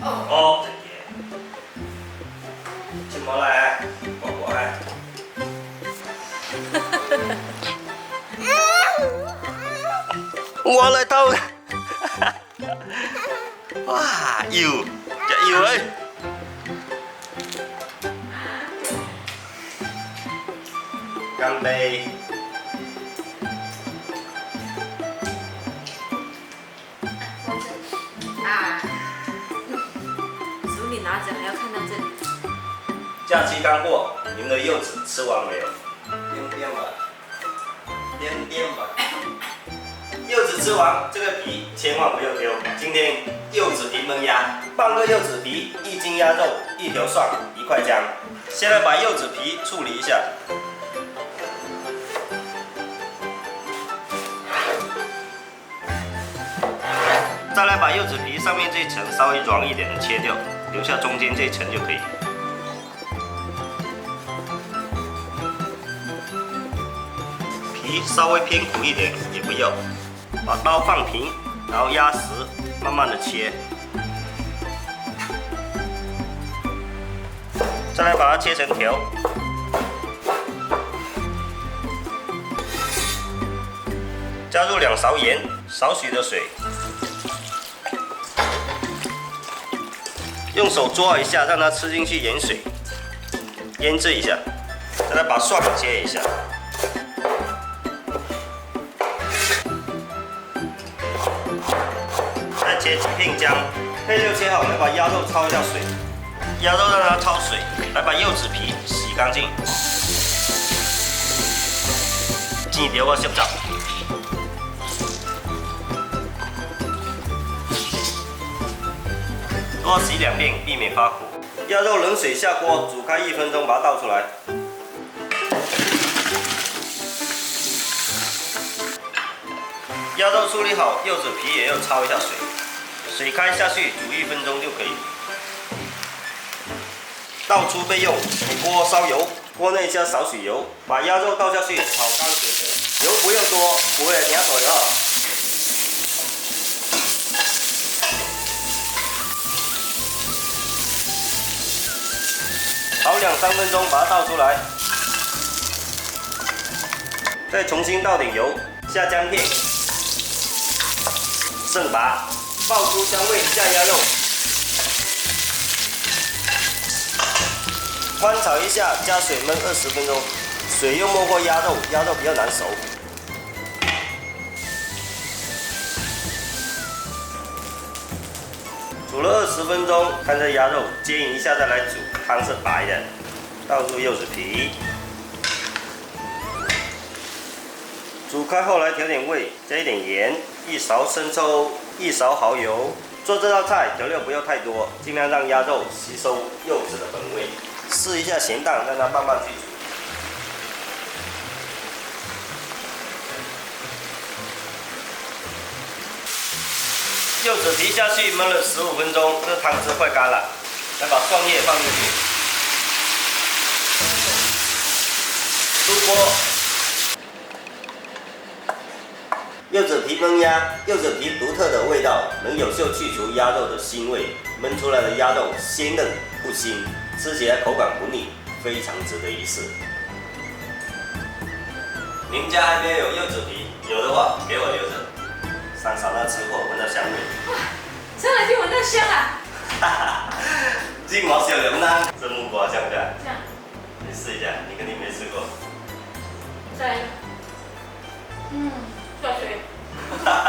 哦，这个，怎么来？乖乖。我来偷。哇，油，只油哎！干杯！啊，手里拿着还要看到这里。假期刚过，你们的柚子吃完没有？边边吧，边边吧。柚子吃完，这个皮千万不要丢。今天柚子皮焖鸭，半个柚子皮，1斤鸭肉，1条蒜，1块姜。先来把柚子皮处理一下。再来把柚子皮上面这一层稍微软一点的切掉，留下中间这一层就可以。皮稍微偏苦一点也不要，把刀放平，然后压实，慢慢的切。再来把它切成条。加入2勺盐，少许的水。用手抓一下，让它吃进去盐水，腌制一下。再来把蒜切一下，再切几片姜，配料切好，来把鸭肉焯一下水，鸭肉让它焯水，来把柚子皮洗干净，煎条我摄汁。多洗2遍，避免发苦。鸭肉冷水下锅，煮开1分钟，把它倒出来。鸭肉处理好，柚子皮也要焯一下水，水开下去煮1分钟就可以。倒出备用。起锅烧油，锅内加少许油，把鸭肉倒下去，炒干水分。油不要多，不会粘水哈。炒2-3分钟，把它倒出来，再重新倒点油，下姜片，剩拔，爆出香味，下鸭肉，翻炒一下，加水焖20分钟，水又没过鸭肉，鸭肉比较难熟。煮了20分钟，看这鸭肉煎一下再来煮，汤是白的。倒入柚子皮，煮开后来调点味，加一点盐，1勺生抽，1勺蚝油。做这道菜调料不要太多，尽量让鸭肉吸收柚子的本味。试一下咸淡，让它慢慢去煮。柚子皮下去焖了15分钟，这汤汁快干了，来把蒜叶放进去，出锅。柚子皮焖鸭，柚子皮独特的味道能有效去除鸭肉的腥味，焖出来的鸭肉鲜嫩不腥，吃起来口感不腻，非常值得一试。你们家还没有柚子皮？有的话给我留着。上少那吃货闻到香味。哇，上来就闻到香啊！哈哈，这毛小人呢？这木瓜像不像？像。你试一下，你肯定没试过。再来一个。下水。哈哈。